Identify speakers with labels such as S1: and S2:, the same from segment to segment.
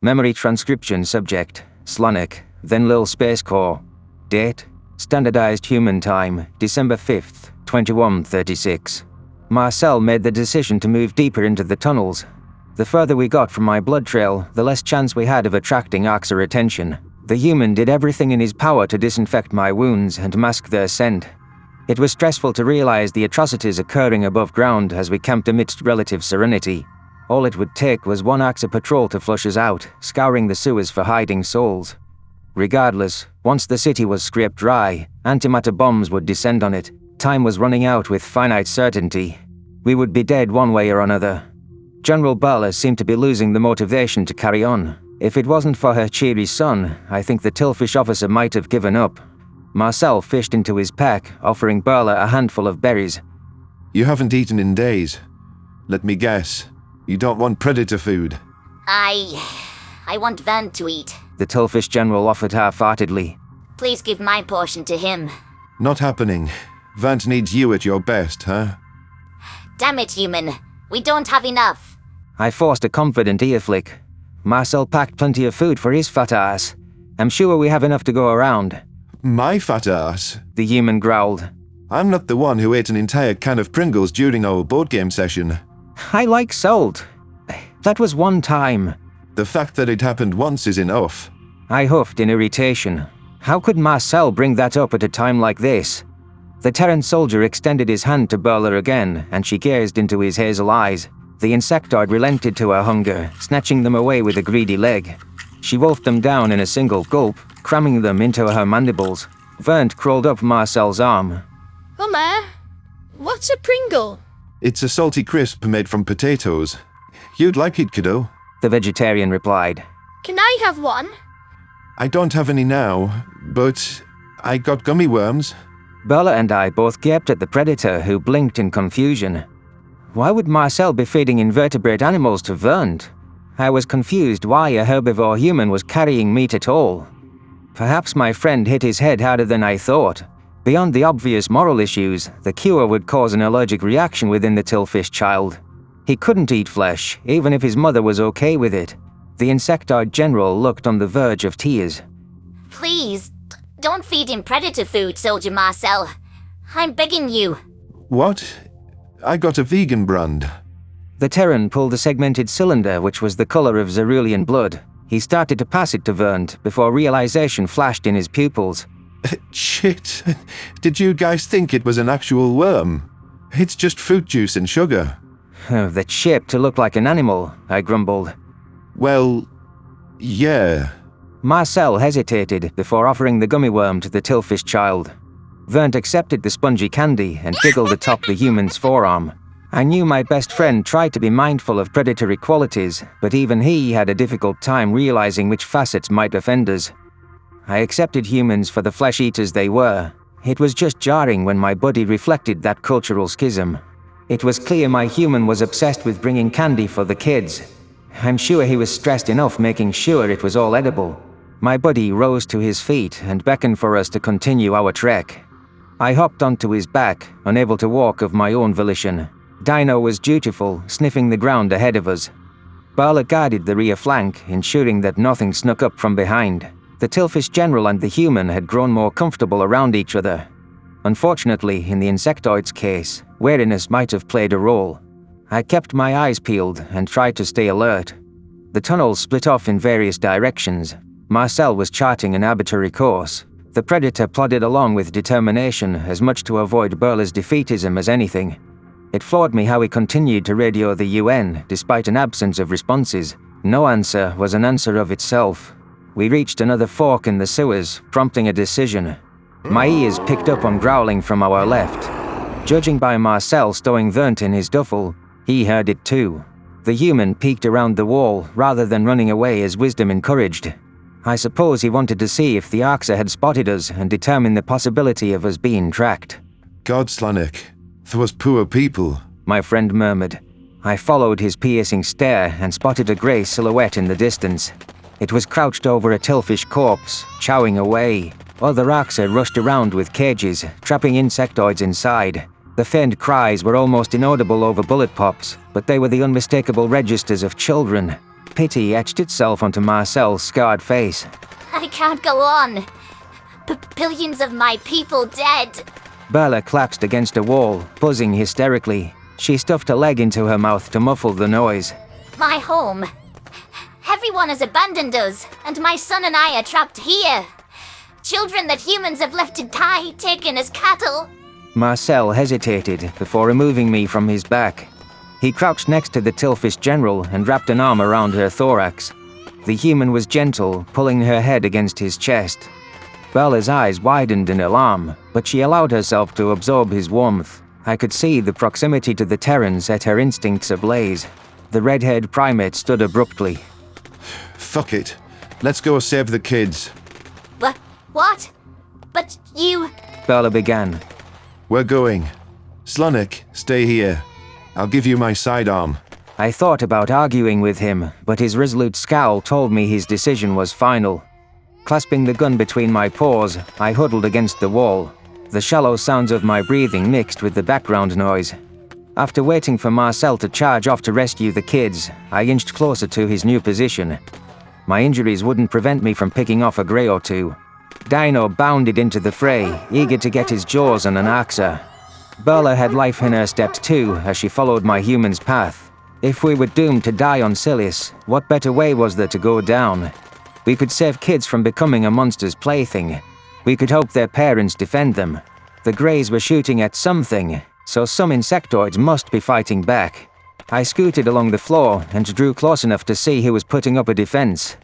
S1: Memory transcription subject, Slanik, then Lil Space Corps. Date, standardized human time, December 5th, 2136. Marcial made the decision to move deeper into the tunnels. The further we got from my blood trail, the less chance we had of attracting Arxer attention. The human did everything in his power to disinfect my wounds and mask their scent. It was stressful to realize the atrocities occurring above ground as we camped amidst relative serenity. All it would take was one Arxer patrol to flush us out, scouring the sewers for hiding souls. Regardless, once the city was scraped dry, antimatter bombs would descend on it. Time was running out with finite certainty. We would be dead one way or another. General Borilla seemed to be losing the motivation to carry on. If it wasn't for her cheery son, I think the Tillfish officer might have given up. Marcial fished into his pack, offering Borilla a handful of berries.
S2: You haven't eaten in days. Let me guess. You don't want predator food.
S3: I want Vern to eat.
S1: The Tillfish general offered half-heartedly.
S3: Please give my portion to him.
S2: Not happening. Vant needs you at your best, huh?
S3: Damn it, human. We don't have enough.
S1: I forced a confident ear flick. Marcial packed plenty of food for his fat ass. I'm sure we have enough to go around.
S2: My fat ass?
S1: The human growled.
S2: I'm not the one who ate an entire can of Pringles during our board game session.
S1: I like salt. That was one time.
S2: The fact that it happened once is enough.
S1: I huffed in irritation. How could Marcial bring that up at a time like this? The Terran soldier extended his hand to Borilla again, and she gazed into his hazel eyes. The insectoid relented to her hunger, snatching them away with a greedy leg. She wolfed them down in a single gulp, cramming them into her mandibles. Vernt crawled up Marcel's arm.
S4: Mama, what's a Pringle?
S2: It's a salty crisp made from potatoes. You'd like it, kiddo.
S1: The vegetarian replied.
S4: Can I have one?
S2: I don't have any now, but I got gummy worms.
S1: Borilla and I both gaped at the predator, who blinked in confusion. Why would Marcial be feeding invertebrate animals to Vernt? I was confused why a herbivore human was carrying meat at all. Perhaps my friend hit his head harder than I thought. Beyond the obvious moral issues, the cure would cause an allergic reaction within the Tillfish child. He couldn't eat flesh, even if his mother was okay with it. The insectoid general looked on the verge of tears.
S3: Please, don't feed him predator food, Soldier Marcial. I'm begging you.
S2: What? I got a vegan brand.
S1: The Terran pulled a segmented cylinder which was the color of Zerulean blood. He started to pass it to Vernt before realization flashed in his pupils.
S2: Shit. Did you guys think it was an actual worm? It's just fruit juice and sugar.
S1: That's shaped to look like an animal, I grumbled.
S2: Well, yeah.
S1: Marcial hesitated before offering the gummy worm to the Tillfish child. Vernt accepted the spongy candy and giggled atop the human's forearm. I knew my best friend tried to be mindful of predatory qualities, but even he had a difficult time realizing which facets might offend us. I accepted humans for the flesh-eaters they were. It was just jarring when my body reflected that cultural schism. It was clear my human was obsessed with bringing candy for the kids. I'm sure he was stressed enough making sure it was all edible. My buddy rose to his feet and beckoned for us to continue our trek. I hopped onto his back, unable to walk of my own volition. Dino was dutiful, sniffing the ground ahead of us. Borilla guarded the rear flank, ensuring that nothing snuck up from behind. The Tillfish general and the human had grown more comfortable around each other. Unfortunately, in the insectoid's case, wariness might have played a role. I kept my eyes peeled and tried to stay alert. The tunnels split off in various directions. Marcial was charting an arbitrary course. The predator plodded along with determination, as much to avoid Borilla's defeatism as anything. It floored me how he continued to radio the UN, despite an absence of responses. No answer was an answer of itself. We reached another fork in the sewers, prompting a decision. My ears picked up on growling from our left. Judging by Marcial stowing Vernt in his duffel, he heard it too. The human peeked around the wall rather than running away as wisdom encouraged. I suppose he wanted to see if the Arxer had spotted us and determine the possibility of us being tracked.
S2: God, Slanik, those poor people,
S1: my friend murmured. I followed his piercing stare and spotted a grey silhouette in the distance. It was crouched over a Tillfish corpse, chowing away. Other Arxer rushed around with cages, trapping insectoids inside. The faint cries were almost inaudible over bullet pops, but they were the unmistakable registers of children. pity etched itself onto Marcel's scarred face.
S3: I can't go on. Billions of my people dead.
S1: Bella collapsed against a wall, buzzing hysterically. She stuffed a leg into her mouth to muffle the noise.
S3: My home. Everyone has abandoned us, and my son and I are trapped here. Children that humans have left to die, taken as cattle.
S1: Marcel hesitated before removing me from his back. He crouched next to the Tillfish General and wrapped an arm around her thorax. The human was gentle, pulling her head against his chest. Bella's eyes widened in alarm, but she allowed herself to absorb his warmth. I could see the proximity to the Terran set her instincts ablaze. The red-haired primate stood abruptly.
S2: Fuck it. Let's go save the kids.
S3: What? But you...
S1: Bella began.
S2: We're going. Slonik, stay here. I'll give you my sidearm.
S1: I thought about arguing with him, but his resolute scowl told me his decision was final. Clasping the gun between my paws, I huddled against the wall. The shallow sounds of my breathing mixed with the background noise. After waiting for Marcel to charge off to rescue the kids, I inched closer to his new position. My injuries wouldn't prevent me from picking off a grey or two. Dino bounded into the fray, eager to get his jaws on an Axa. Bella had life in her steps too, as she followed my human's path. If we were doomed to die on Silius, what better way was there to go down? We could save kids from becoming a monster's plaything. We could hope their parents defend them. The Greys were shooting at something, so some insectoids must be fighting back. I scooted along the floor and drew close enough to see who was putting up a defense.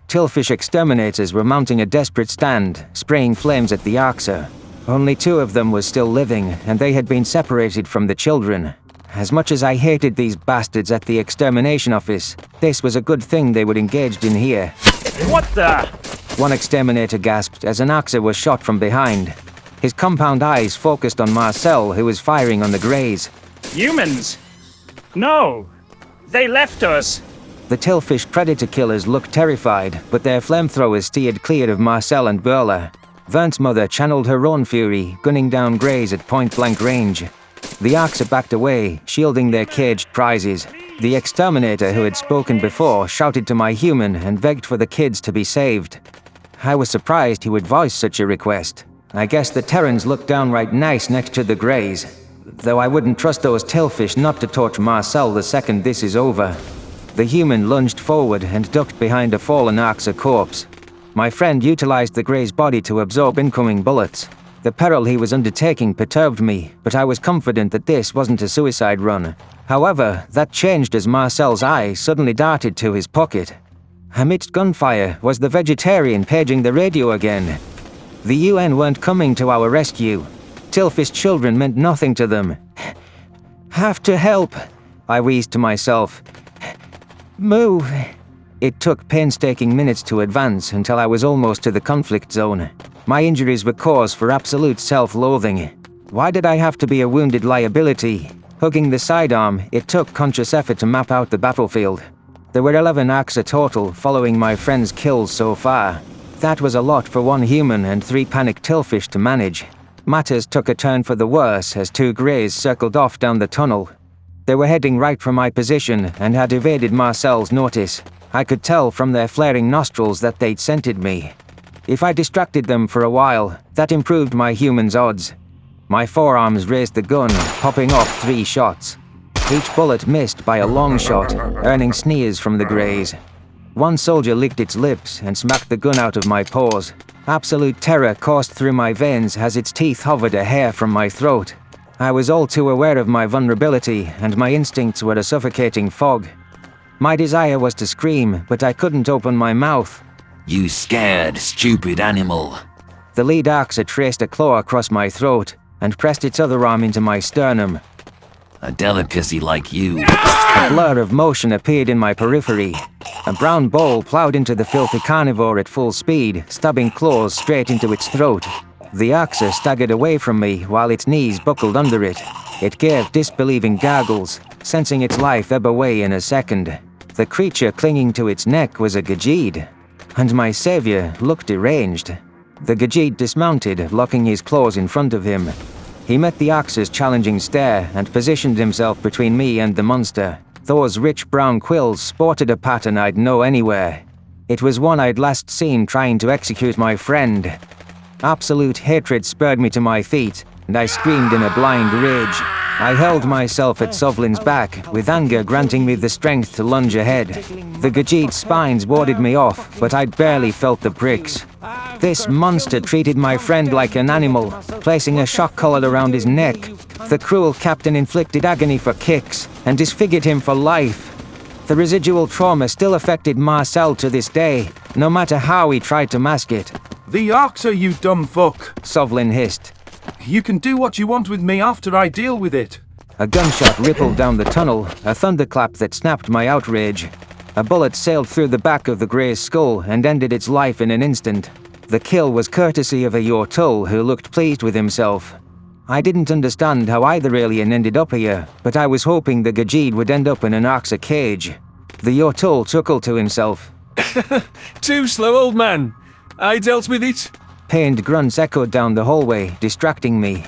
S1: Tillfish exterminators were mounting a desperate stand, spraying flames at the Axa. Only 2 of them were still living, and they had been separated from the children. As much as I hated these bastards at the extermination office, this was a good thing they were engaged in here.
S5: What the?
S1: One exterminator gasped as an Axa was shot from behind. His compound eyes focused on Marcel, who was firing on the Greys.
S5: Humans? No! They left us!
S1: The Tillfish predator killers looked terrified, but their flamethrowers steered clear of Marcel and Borilla. Vern's mother channeled her own fury, gunning down Greys at point-blank range. The Axa backed away, shielding their caged prizes. The exterminator who had spoken before shouted to my human and begged for the kids to be saved. I was surprised he would voice such a request. I guess the Terrans looked downright nice next to the Greys, though I wouldn't trust those Tillfish not to torch Marcel the second this is over. The human lunged forward and ducked behind a fallen Axa corpse. My friend utilized the Grey's body to absorb incoming bullets. The peril he was undertaking perturbed me, but I was confident that this wasn't a suicide run. However, that changed as Marcel's eye suddenly darted to his pocket. Amidst gunfire was the vegetarian paging the radio again. The UN weren't coming to our rescue. Tillfish children meant nothing to them. Have to help, I wheezed to myself. Move. It took painstaking minutes to advance until I was almost to the conflict zone. My injuries were cause for absolute self-loathing. Why did I have to be a wounded liability? Hugging the sidearm, it took conscious effort to map out the battlefield. There were 11 Axa total following my friend's kills so far. That was a lot for 1 human and 3 panicked Tillfish to manage. Matters took a turn for the worse as 2 Greys circled off down the tunnel. They were heading right for my position and had evaded Marcel's notice. I could tell from their flaring nostrils that they'd scented me. If I distracted them for a while, that improved my human's odds. My forearms raised the gun, popping off 3 shots. Each bullet missed by a long shot, earning sneers from the Greys. One soldier licked its lips and smacked the gun out of my paws. Absolute terror coursed through my veins as its teeth hovered a hair from my throat. I was all too aware of my vulnerability, and my instincts were a suffocating fog. My desire was to scream, but I couldn't open my mouth.
S6: You scared, stupid animal.
S1: The lead Axa traced a claw across my throat and pressed its other arm into my sternum.
S6: A delicacy like you.
S1: A blur of motion appeared in my periphery. A brown ball plowed into the filthy carnivore at full speed, stabbing claws straight into its throat. The Axa staggered away from me while its knees buckled under it. It gave disbelieving gargles, sensing its life ebb away in a second. The creature clinging to its neck was a Gajid, and my savior looked deranged. The Gajid dismounted, locking his claws in front of him. He met the Axa's challenging stare and positioned himself between me and the monster. Those rich brown quills sported a pattern I'd know anywhere. It was one I'd last seen trying to execute my friend. Absolute hatred spurred me to my feet, and I screamed in a blind rage. I held myself at Sovlin's back, with anger granting me the strength to lunge ahead. The Gajit's spines warded me off, but I'd barely felt the pricks. This monster treated my friend like an animal, placing a shock collar around his neck. The cruel captain inflicted agony for kicks, and disfigured him for life. The residual trauma still affected Marcial to this day, no matter how he tried to mask it.
S7: The Arxer, you dumb fuck.
S1: Sovlin hissed.
S7: You can do what you want with me after I deal with it.
S1: A gunshot rippled down the tunnel, a thunderclap that snapped my outrage. A bullet sailed through the back of the Grey's skull and ended its life in an instant. The kill was courtesy of a Yortul who looked pleased with himself. I didn't understand how either alien ended up here, but I was hoping the Gajid would end up in an Arxer cage. The Yortul chuckled to himself.
S8: Too slow, old man. I dealt with it.
S1: Pained grunts echoed down the hallway, distracting me.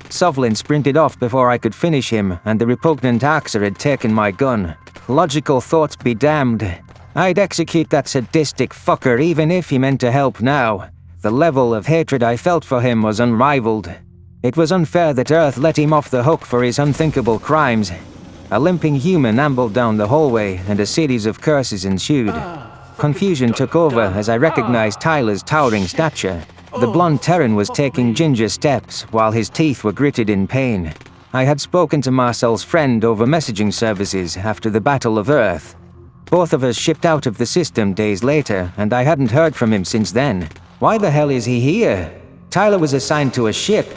S1: Sovlin sprinted off before I could finish him, and the repugnant Arxer had taken my gun. Logical thoughts be damned. I'd execute that sadistic fucker even if he meant to help now. The level of hatred I felt for him was unrivaled. It was unfair that Earth let him off the hook for his unthinkable crimes. A limping human ambled down the hallway, and a series of curses ensued. Confusion took over as I recognized Tyler's towering stature. The blonde Terran was taking ginger steps, while his teeth were gritted in pain. I had spoken to Marcel's friend over messaging services after the Battle of Earth. Both of us shipped out of the system days later, and I hadn't heard from him since then. Why the hell is he here? Tyler was assigned to a ship.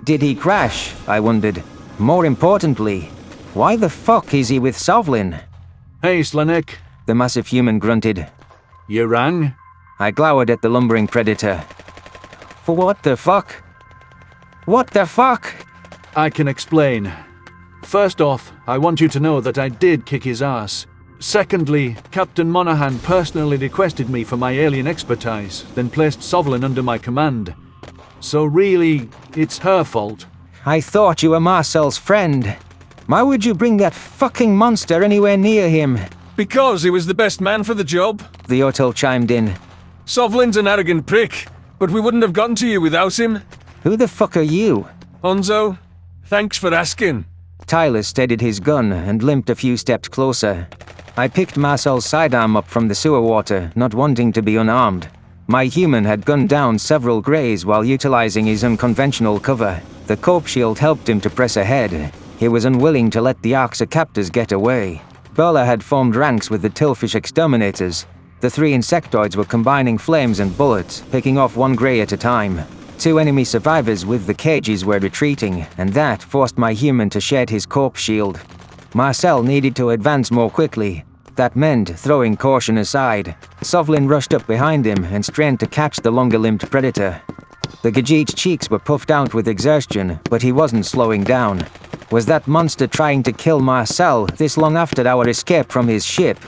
S1: Did he crash? I wondered. More importantly, why the fuck is he with Sovlin?
S7: Hey, Slanek.
S1: The massive human grunted.
S7: You rang?
S1: I glowered at the lumbering predator. For what the fuck? What the fuck?
S7: I can explain. First off, I want you to know that I did kick his ass. Secondly, Captain Monaghan personally requested me for my alien expertise, then placed Sovlin under my command. So really, it's her fault.
S1: I thought you were Marcel's friend. Why would you bring that fucking monster anywhere near him?
S8: Because he was the best man for the job.
S1: The Yortul chimed in.
S8: Sovlin's an arrogant prick, but we wouldn't have gotten to you without him.
S1: Who the fuck are you?
S8: Onzo, thanks for asking.
S1: Tyler steadied his gun and limped a few steps closer. I picked Marcel's sidearm up from the sewer water, not wanting to be unarmed. My human had gunned down several Greys while utilizing his unconventional cover. The cope shield helped him to press ahead. He was unwilling to let the Arxer captors get away. Borilla had formed ranks with the Tillfish exterminators. The three insectoids were combining flames and bullets, picking off one Grey at a time. Two enemy survivors with the cages were retreating, and that forced my human to shed his corpse shield. Marcel needed to advance more quickly. That meant throwing caution aside. Sovlin rushed up behind him and strained to catch the longer-limbed predator. The Gajit's cheeks were puffed out with exertion, but he wasn't slowing down. Was that monster trying to kill Marcel this long after our escape from his ship?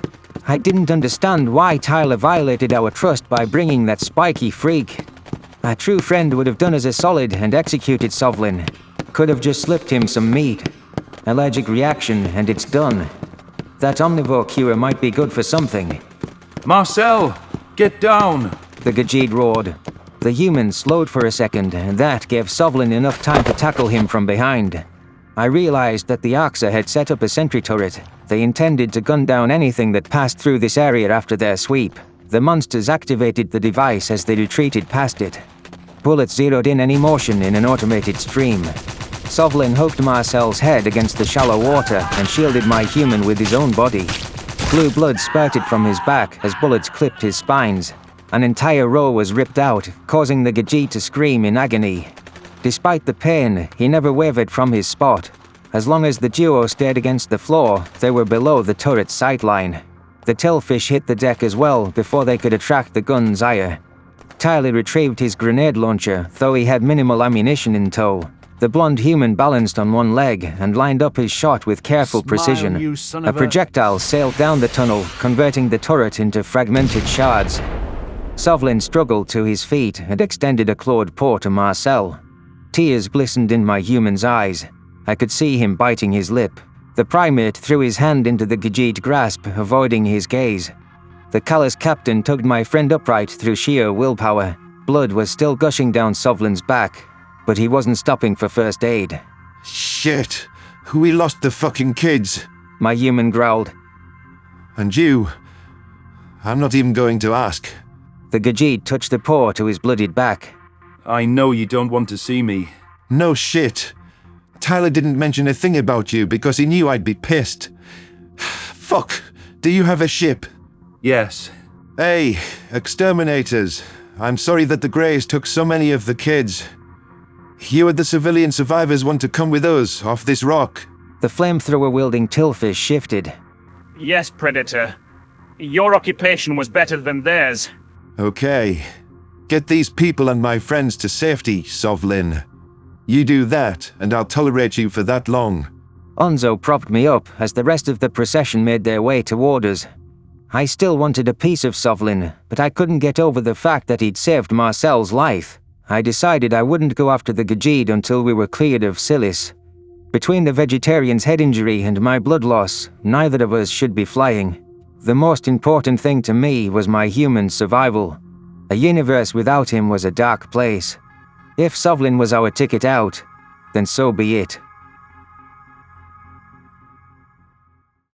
S1: I didn't understand why Tyler violated our trust by bringing that spiky freak. A true friend would have done us a solid and executed Sovlin. Could have just slipped him some meat. Allergic reaction and it's done. That omnivore cure might be good for something.
S7: Marcel, get down!
S1: The Gajid roared. The human slowed for a second, and that gave Sovlin enough time to tackle him from behind. I realized that the Arxer had set up a sentry turret. They intended to gun down anything that passed through this area after their sweep. The monsters activated the device as they retreated past it. Bullets zeroed in any motion in an automated stream. Sovlin hooked Marcel's head against the shallow water and shielded my human with his own body. Blue blood spurted from his back as bullets clipped his spines. An entire row was ripped out, causing the Gajit to scream in agony. Despite the pain, he never wavered from his spot. As long as the duo stayed against the floor, they were below the turret's sightline. The Tillfish hit the deck as well before they could attract the gun's ire. Tyler retrieved his grenade launcher, though he had minimal ammunition in tow. The blonde human balanced on one leg and lined up his shot with careful precision. A projectile sailed down the tunnel, converting the turret into fragmented shards. Sovlin struggled to his feet and extended a clawed paw to Marcel. Tears glistened in my human's eyes. I could see him biting his lip. The primate threw his hand into the Gajit grasp, avoiding his gaze. The callous captain tugged my friend upright through sheer willpower. Blood was still gushing down Sovlin's back, but he wasn't stopping for first aid.
S2: Shit! We lost the fucking kids!
S1: My human growled.
S2: And you? I'm not even going to ask.
S1: The Gajit touched the paw to his bloodied back.
S9: I know you don't want to see me.
S2: No shit. Tyler didn't mention a thing about you because he knew I'd be pissed. Fuck! Do you have a ship?
S9: Yes.
S2: Hey, exterminators. I'm sorry that the Greys took so many of the kids. You and the civilian survivors want to come with us off this rock.
S1: The flamethrower-wielding Tillfish shifted.
S5: Yes, Predator. Your occupation was better than theirs.
S2: Okay. Get these people and my friends to safety, Sovlin. You do that, and I'll tolerate you for that long.
S1: Onzo propped me up as the rest of the procession made their way toward us. I still wanted a piece of Sovlin, but I couldn't get over the fact that he'd saved Marcel's life. I decided I wouldn't go after the Gajid until we were cleared of Silis. Between the vegetarian's head injury and my blood loss, neither of us should be flying. The most important thing to me was my human's survival. A universe without him was a dark place. If Sovlin was our ticket out, then so be it.